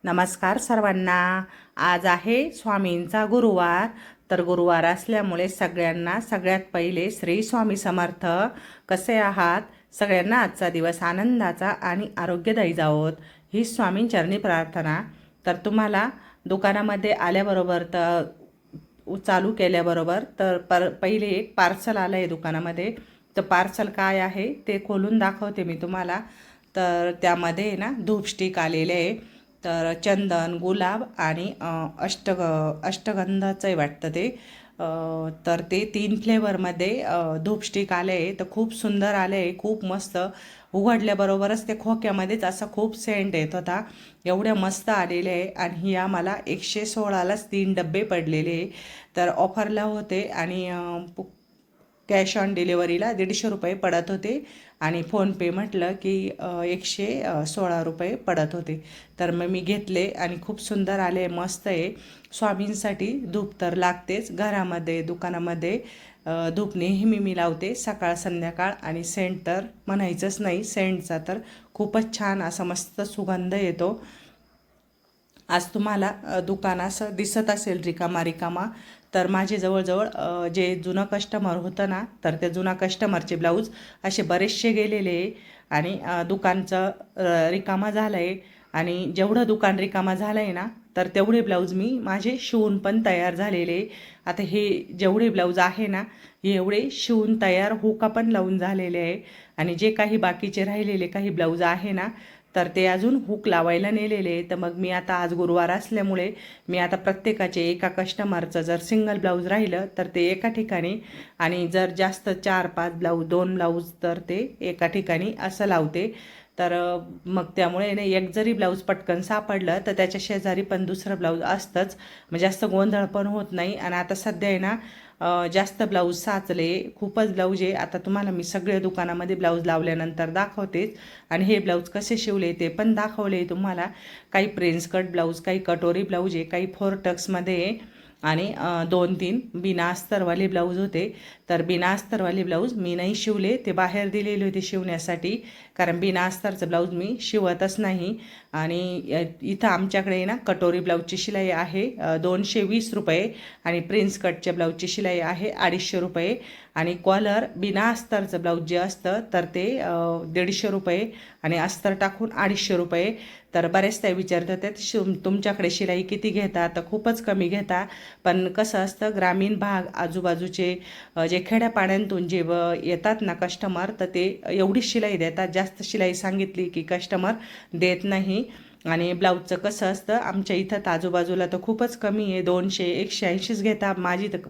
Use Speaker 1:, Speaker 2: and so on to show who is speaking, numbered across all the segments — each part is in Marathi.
Speaker 1: नमस्कार सर्वांना। आज आहे स्वामींचा गुरुवार। तर गुरुवार असल्यामुळे सगळ्यांना सगळ्यात पहिले श्री स्वामी समर्थ। कसे आहात? सगळ्यांना आजचा दिवस आनंदाचा आणि आरोग्यदायी जावोत ही स्वामींचरणी प्रार्थना। तर तुम्हाला दुकानामध्ये आल्याबरोबर तर चालू केल्याबरोबर तर पहिले एक पार्सल आलं आहे दुकानामध्ये। तर पार्सल काय आहे ते खोलून दाखवते मी तुम्हाला। तर त्यामध्ये ना धूप स्टिक आलेले आहे। तर चंदन, गुलाब आणि अष्टगंधाचं आहे वाटतं ते। तर ते 3 फ्लेवरमध्ये धूप स्टिक आले आहे। तर खूप सुंदर आले आहे, खूप मस्त। उघडल्याबरोबरच ते खोक्यामध्येच असा खूप सेंट येत होता, एवढ्या मस्त आलेले आहे। आणि ही आम्हाला 116लाच 3 डब्बे पडलेले। तर ऑफरला होते आणि कॅश ऑन डिलिव्हरीला 150 रुपये पडत होते आणि फोनपे म्हटलं की 116 रुपये पडत होते। तर मग मी घेतले आणि खूप सुंदर आले, मस्त आहे। स्वामींसाठी धूप तर लागतेच घरामध्ये, दुकानामध्ये धूप नेहमी मी लावते सकाळ संध्याकाळ। आणि सेंट तर म्हणायचंच नाही, सेंटचा तर खूपच छान असा मस्त सुगंध येतो। आज तुम्हाला दुकान असं दिसत असेल रिकामा रिकामा। तर माझे जवळजवळ जे जुनं कस्टमर होतं ना, तर त्या जुना कस्टमरचे ब्लाऊज असे बरेचसे गेलेले आणि दुकानचं रिकामा झालं आहे। आणि जेवढं दुकान रिकामा झालं आहे ना, तर तेवढे ब्लाऊज मी माझे शिवून पण तयार झालेले। आता हे जेवढे ब्लाऊज आहे ना, हे एवढे शिवून तयार हुका पण लावून झालेले आहे। आणि जे काही बाकीचे राहिलेले काही ब्लाऊज आहे ना, तर ते अजून हुक लावायला नेलेले। तर मग मी आता आज गुरुवार असल्यामुळे मी आता प्रत्येकाचे एका कस्टमरचं जर सिंगल ब्लाऊज राहिलं तर ते एका ठिकाणी, आणि जर जास्त 4-5 ब्लाऊज 2 ब्लाऊज तर ते एका ठिकाणी असं लावते। तर मग त्यामुळे ना एक जरी ब्लाऊज पटकन सापडलं तर त्याच्या शेजारी पण दुसरं ब्लाऊज असतंच, म्हणजे जास्त गोंधळ पण होत नाही। आणि आता सध्या आहे ना जास्त ब्लाऊज साचले, खूपच ब्लाऊज आहे। आता तुम्हाला मी सगळे दुकानामध्ये ब्लाऊज लावल्यानंतर दाखवतेच आणि हे ब्लाऊज कसे शिवले ते पण दाखवले तुम्हाला। काही प्रिन्स कट ब्लाऊज, काही कटोरी ब्लाऊज आहे, काही 4 टक्समध्ये आहे आणि 2-3 बिना अस्तरवाले ब्लाऊज होते। तर बिना अस्तरवाले ब्लाऊज मी नाही शिवले, ते बाहेर दिलेले होते शिवण्यासाठी, कारण बिना अस्तरचं ब्लाऊज मी शिवतच नाही। आणि इथं आमच्याकडे ना कटोरी ब्लाऊजची शिलाई आहे 220 रुपये आणि प्रिन्स कटच्या ब्लाऊजची शिलाई आहे 250 रुपये। आणि कॉलर बिना अस्तरचं ब्लाऊज जे असतं तर ते 150 रुपये आणि अस्तर टाकून 250 रुपये। तर बरेच त्या विचारत होत्या तुमच्याकडे शिलाई किती घेता? तर खूपच कमी घेता, पण कसं असतं ग्रामीण भाग आजूबाजूचे जे खेड्यापाड्यांतून जे येतात ना कस्टमर, तर ते एवढीच शिलाई देतात, जास्त शिलाई सांगितली की कस्टमर देत नाही। आणि ब्लाऊजचं कसं असतं आमच्या इथं तर आजूबाजूला तर खूपच कमी आहे, 200-180च घेता।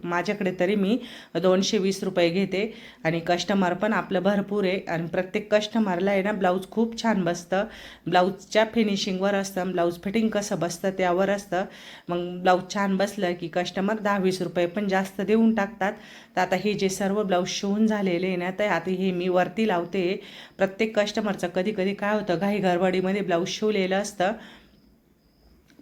Speaker 1: माझ्याकडे तरी मी 220 रुपये घेते आणि कस्टमर पण आपलं भरपूर आहे। आणि प्रत्येक कस्टमरला आहे ना ब्लाऊज खूप छान बसतं, ब्लाऊजच्या फिनिशिंगवर असतं, ब्लाऊज फिटिंग कसं बसतं त्यावर असतं। मग ब्लाऊज छान बसलं की कस्टमर 10-20 रुपये पण जास्त देऊन टाकतात। तर आता हे जे सर्व ब्लाऊज शिवून झालेले ना, तर आता हे मी वरती लावते। प्रत्येक कस्टमरचं कधी कधी काय होतं, घाई गडबडीमध्ये ब्लाऊज शिवलेलं असतं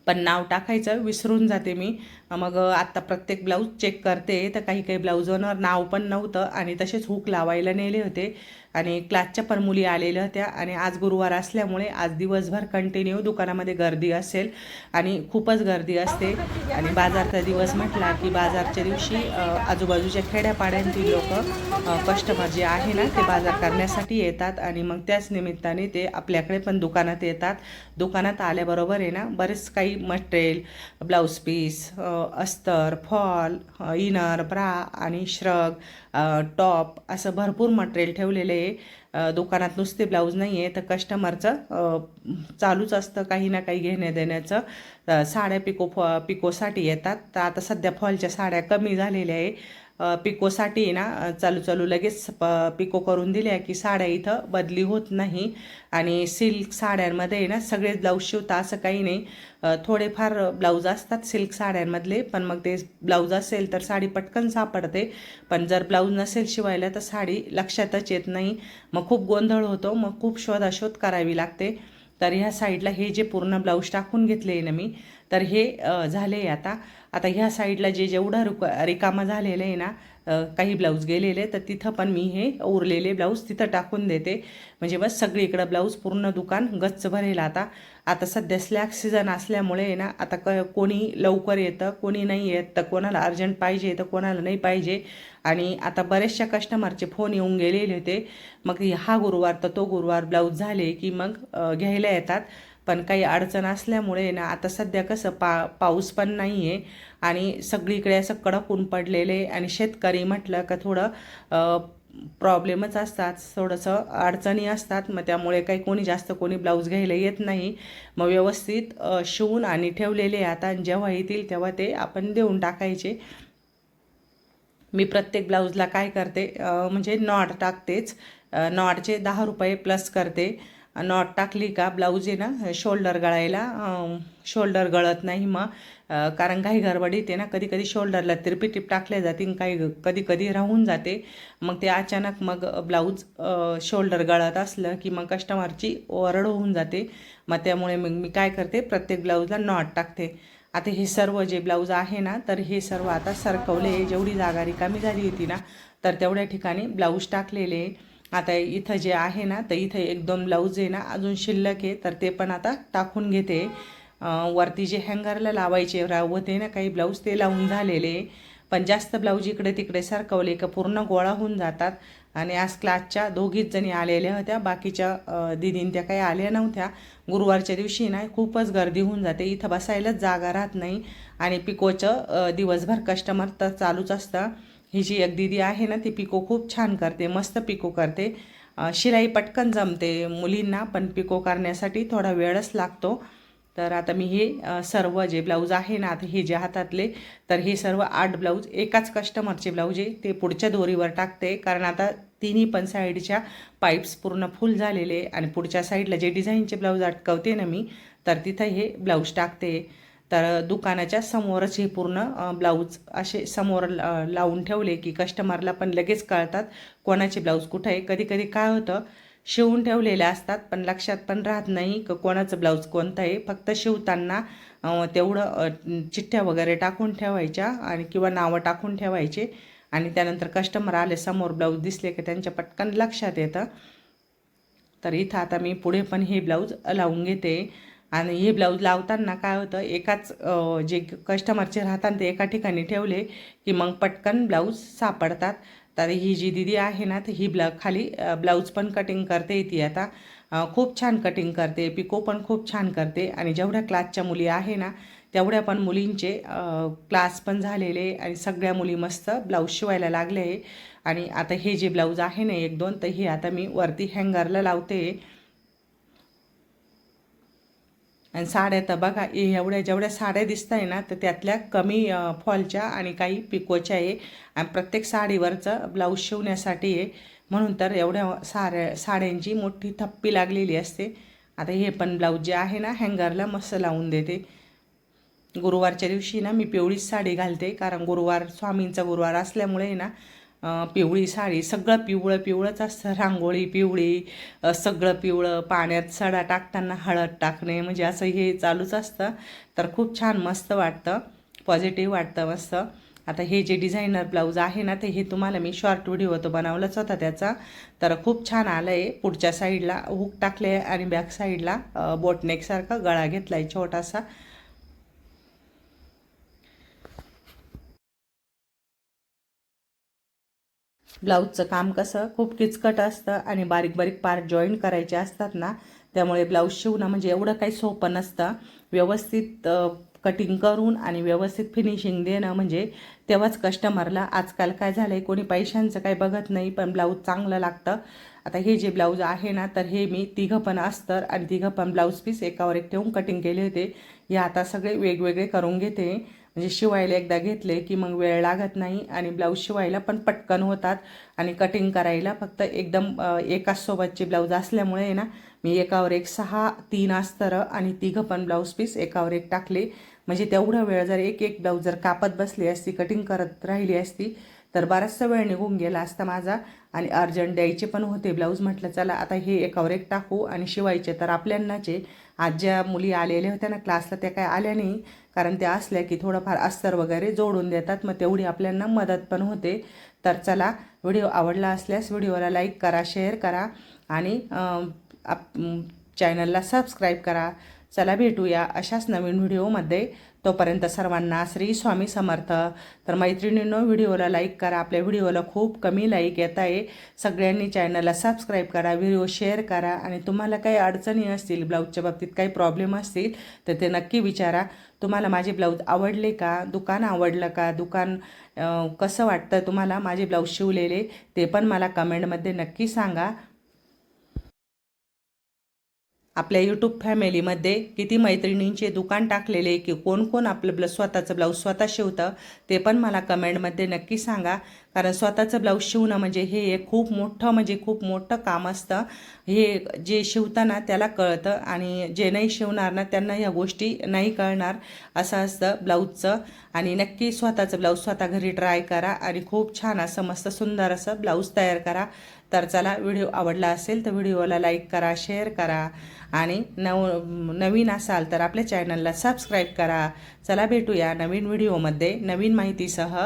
Speaker 1: पण नाव टाकायचं विसरून जाते मी। मग आत्ता प्रत्येक ब्लाऊज चेक करते, तर काही काही ब्लाऊजवर नाव पण नव्हतं आणि तसेच हुक लावायला नेले होते। आणि क्लासच्या पण मुली आलेल्या होत्या आणि आज गुरुवार असल्यामुळे आज दिवसभर कंटिन्यू दुकानामध्ये गर्दी असेल आणि खूपच गर्दी असते। आणि बाजारचा दिवस म्हटला की बाजारच्या दिवशी आजूबाजूच्या खेड्यापाड्यांतील लोक कस्टमर जे आहे ना ते बाजार करण्यासाठी येतात आणि मग त्याच निमित्ताने ते आपल्याकडे पण दुकानात येतात। दुकानात आल्याबरोबर आहे ना बरेच काही मटेरियल, ब्लाऊज पीस, अस्तर, फॉल, इनर, ब्रा आणि श्रग, टॉप असं भरपूर मटेरियल ठेवलेले आहे दुकानात। नुसते ब्लाऊज नाही आहे तर कस्टमरचं चालूच असतं काही ना काही घेण्या देण्याचं। साड्या पिकोसाठी येतात, तर आता सध्या फॉलच्या साड्या कमी झालेल्या आहे। पिकोसाठी ना चालू चालू लगेच पिको करून दिल्या की साड्या इथं बदली होत नाही। आणि सिल्क साड्यांमध्ये ना सगळेच ब्लाऊज शिवता असं काही नाही, थोडेफार ब्लाऊज असतात सिल्क साड्यांमधले, पण मग ते ब्लाऊज असेल तर साडी पटकन सापडते, पण जर ब्लाऊज नसेल शिवायला तर साडी लक्षातच येत नाही, मग खूप गोंधळ होतो, मग खूप शोधाशोध करावी लागते। तर ह्या साईडला हे जे पूर्ण ब्लाऊज टाकून घेतले ना मी, तर हे झाले आता। आता ह्या साईडला जेवढं रिकामं झालेलं आहे ना, काही ब्लाऊज गेलेले, तर तिथं पण मी हे उरलेले ब्लाऊज तिथं टाकून देते. म्हणजे बस सगळीकडं ब्लाऊज पूर्ण दुकान गच्च भरेल. आता आता सध्या स्लॅक सीझन असल्यामुळे ना, आता कोणी लवकर येतं, कोणी नाही येत, तर कोणाला अर्जंट पाहिजे तर कोणाला नाही पाहिजे. आणि आता बरेचशा कस्टमरचे फोन येऊन गेलेले होते, मग हा गुरुवार तर तो गुरुवार ब्लाऊज झाले की मग घ्यायला येतात. पण काही अडचण असल्यामुळे ना, आता सध्या कसं पाऊस पण नाही आहे आणि सगळीकडे असं कडक ऊन पडलेले, आणि शेतकरी म्हटलं का थोडं प्रॉब्लेमच असतात, थोडंसं अडचणी असतात. मग त्यामुळे काही कोणी ब्लाऊज घ्यायला येत नाही. मग व्यवस्थित शिवून आणि ठेवलेले आता, जेव्हा येतील तेव्हा ते आपण देऊन टाकायचे. मी प्रत्येक ब्लाऊजला काय करते, म्हणजे नॉट टाकतेच. नॉटचे 10 रुपये प्लस करते. नॉट टाकली का ब्लाऊज आहे ना, शोल्डर गळायला शोल्डर गळत नाही. मग कारण काही गडबडीत आहे ना, कधी कधी शोल्डरला तिरपी टिप टाकल्या जाते, काही कधी कधी राहून जाते. मग ते अचानक मग ब्लाऊज शोल्डर गळत असलं की मग कस्टमरची ओरड होऊन जाते. मग त्यामुळे मग मी काय करते, प्रत्येक ब्लाऊजला नॉट टाकते. आता हे सर्व जे ब्लाऊज आहे ना, तर हे सर्व आता सरकवले. जेवढी जागा रिकामी झाली होती ना, तर तेवढ्या ठिकाणी ब्लाऊज टाकलेले. आता इथं जे आहे ना, तर इथं 1-2 ब्लाऊज आहे ना अजून शिल्लक आहे, तर ते पण आता टाकून घेते. वरती जे हँगरला लावायचे होते ना काही ब्लाऊज, ते लावून झालेले. पण जास्त ब्लाऊज इकडे तिकडे सरकवले का पूर्ण गोळा होऊन जातात. आणि आज क्लासच्या दोघीच जणी आलेल्या होत्या, बाकीच्या दिदीन त्या काही आल्या नव्हत्या. गुरुवारच्या दिवशी ना खूपच गर्दी होऊन जाते, इथं बसायलाच जागा राहत नाही. आणि पिकोचं दिवसभर कस्टमर तर चालूच असतं. ही जी एक दीदी आहे ना, ती पिको खूप छान करते, मस्त पिको करते. शिलाई पटकन जमते मुलींना, पण पिको करण्यासाठी थोडा वेळच लागतो. तर आता मी हे सर्व जे ब्लाऊज आहे ना, आता हे जे हातातले, तर हे सर्व 8 ब्लाऊज एकाच कस्टमरचे ब्लाऊज आहे, ते पुढच्या दोरीवर टाकते. कारण आता तिन्ही पण साईडच्या पाईप्स पूर्ण फुल झालेले, आणि पुढच्या साईडला जे डिझाईनचे ब्लाऊज अटकवते ना मी, तर तिथं हे ब्लाऊज टाकते. तर दुकानाच्या समोरच हे पूर्ण ब्लाऊज असे समोर लावून ठेवले की कस्टमरला पण लगेच कळतात कोणाचे ब्लाऊज कुठं आहे. कधी कधी काय होतं, शिवून ठेवलेले असतात पण लक्षात पण राहत नाही की कोणाचं ब्लाऊज कोणतं आहे. फक्त शिवताना तेवढं चिठ्ठ्या वगैरे टाकून ठेवायच्या, आणि किंवा नावं टाकून ठेवायचे, आणि त्यानंतर कस्टमर आले समोर ब्लाऊज दिसले की त्यांच्या पटकन लक्षात येतं. तर इथं आता मी पुढे पण हे ब्लाऊज लावून घेते. आणि हे ब्लाऊज लावताना काय होतं, एकाच जे कस्टमरचे राहतात ते एका ठिकाणी ठेवले की मग पटकन ब्लाऊज सापडतात. तर ही जी दीदी आहे ना, तर ही खाली ब्लाऊज पण कटिंग करते. ती आता खूप छान कटिंग करते, पिको पण खूप छान करते. आणि जेवढ्या क्लासच्या मुली आहे ना, तेवढ्या पण मुलींचे क्लास पण झालेले, आणि सगळ्या मुली मस्त ब्लाऊज शिवायला लागले. आणि आता हे जे ब्लाऊज आहे ना 1-2, तर हे आता मी वरती हँगरला लावते. आणि साड्या तर बघा, एवढ्या जेवढ्या साड्या दिसत आहे ना, तर त्यातल्या कमी फॉलच्या आणि काही पिकोच्या आहे. आणि प्रत्येक साडीवरचं ब्लाऊज शिवण्यासाठी आहे, म्हणून तर एवढ्या साड्यांची मोठी थप्पी लागलेली असते. आता हे पण ब्लाऊज जे आहे ना, हँगरला मस्त लावून देते. गुरुवारच्या दिवशी ना मी पिवळीच साडी घालते, कारण गुरुवार स्वामींचा गुरुवार असल्यामुळे ना पिवळी साडी, सगळं पिवळं पिवळंच असतं. रांगोळी पिवळी, सगळं पिवळं, पाण्यात सडा टाकताना हळद टाकणे, म्हणजे असं हे चालूच असतं. तर खूप छान मस्त वाटतं, पॉझिटिव्ह वाटतं मस्त. आता हे जे डिझायनर ब्लाऊज आहे ना, ते हे तुम्हाला मी शॉर्ट व्हिडिओ तो बनवलाच होता त्याचा. तर खूप छान आलं आहे. पुढच्या साईडला हुक टाकले आणि बॅक साईडला बोटनेकसारखा गळा घेतला आहे छोटासा. ब्लाऊजचं काम कसं खूप किचकट असतं, आणि बारीक बारीक पार्ट जॉईन करायचे असतात ना, त्यामुळे ब्लाऊज शिवणं म्हणजे एवढं काही सोपं नसतं. व्यवस्थित कटिंग करून आणि व्यवस्थित फिनिशिंग देणं, म्हणजे तेव्हाच कस्टमरला, आजकाल काय झालं आहे, कोणी पैशांचं काही बघत नाही, पण ब्लाऊज चांगलं लागतं. आता हे जे ब्लाऊज आहे ना, तर हे मी तिघं पण अस्तर आणि तिघं पण ब्लाऊज पीस एकावर एक ठेवून कटिंग केले होते. हे आता सगळे वेगवेगळे करून घेते, म्हणजे शिवायला एकदा घेतले की मग वेळ लागत नाही, आणि ब्लाऊज शिवायला पण पटकन होतात. आणि कटिंग करायला फक्त एकदम एकाच सोबतचे ब्लाऊज असल्यामुळे ना, मी एकावर एक 6-3 अस्तरं आणि तिघं पण ब्लाऊज पीस एकावर एक टाकले. म्हणजे तेवढा वेळ जर एक एक ब्लाऊज जर कापत बसली असती, कटिंग करत राहिली असती, तर बराचसा वेळ निघून गेला असता माझा. आणि अर्जंट द्यायचे पण होते ब्लाऊज. म्हटलं चला आता हे एकावर एक टाकू, आणि शिवायचे तर आपल्यांनाच आहे. आज ज्या मुली आलेल्या होत्या ना क्लासला त्या काय आल्या नाही, कारण त्या असल्या की थोडंफार अस्तर वगैरे जोडून देतात, मग तेवढी आपल्याला मदत पण होते. तर चला, व्हिडिओ आवडला असल्यास व्हिडिओला लाईक करा, शेअर करा आणि चॅनलला सबस्क्राईब करा. चला भेटूया अशाच नवीन व्हिडिओमध्ये. तोपर्यंत सर्वांना श्री स्वामी समर्थ. तर मैत्रिणींनो, व्हिडिओला लाईक करा. आपल्या व्हिडिओला खूप कमी लाईक येत आहे. सगळ्यांनी चॅनलला सबस्क्राईब करा, व्हिडिओ शेअर करा आणि तुम्हाला काही अडचणी असतील, ब्लाऊजच्या बाबतीत काही प्रॉब्लेम असतील तर ते नक्की विचारा. तुम्हाला माझे ब्लाऊज आवडले का, दुकान आवडलं का, दुकान कसं वाटतं तुम्हाला माझे ब्लाऊज शिवलेले, ते पण मला कमेंटमध्ये नक्की सांगा. आपल्या यूट्यूब फॅमिलीमध्ये किती मैत्रिणींचे दुकान टाकलेले की कोण कोण आपलं स्वतःचं ब्लाऊज स्वतः शिवतं ते पण मला कमेंटमध्ये नक्की सांगा. कारण स्वतःचं ब्लाऊज शिवणं म्हणजे हे एक खूप मोठं म्हणजे खूप मोठं काम असतं. हे जे शिवताना त्याला कळतं आणि जे नाही शिवणार ना त्यांना ह्या गोष्टी नाही कळणार, असं असतं ब्लाऊजचं. आणि नक्की स्वतःचं ब्लाऊज स्वतः घरी ट्राय करा आणि खूप छान असं मस्त सुंदर असं ब्लाऊज तयार करा. तर चला, व्हिडिओ आवडला असेल तर व्हिडिओला लाईक करा, शेअर करा आणि नवीन असाल तर आपल्या चॅनलला सबस्क्राईब करा. चला भेटूया नवीन व्हिडिओमध्ये नवीन माहितीसह.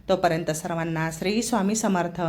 Speaker 1: तोपर्यंत सर्वांना श्री स्वामी समर्थ.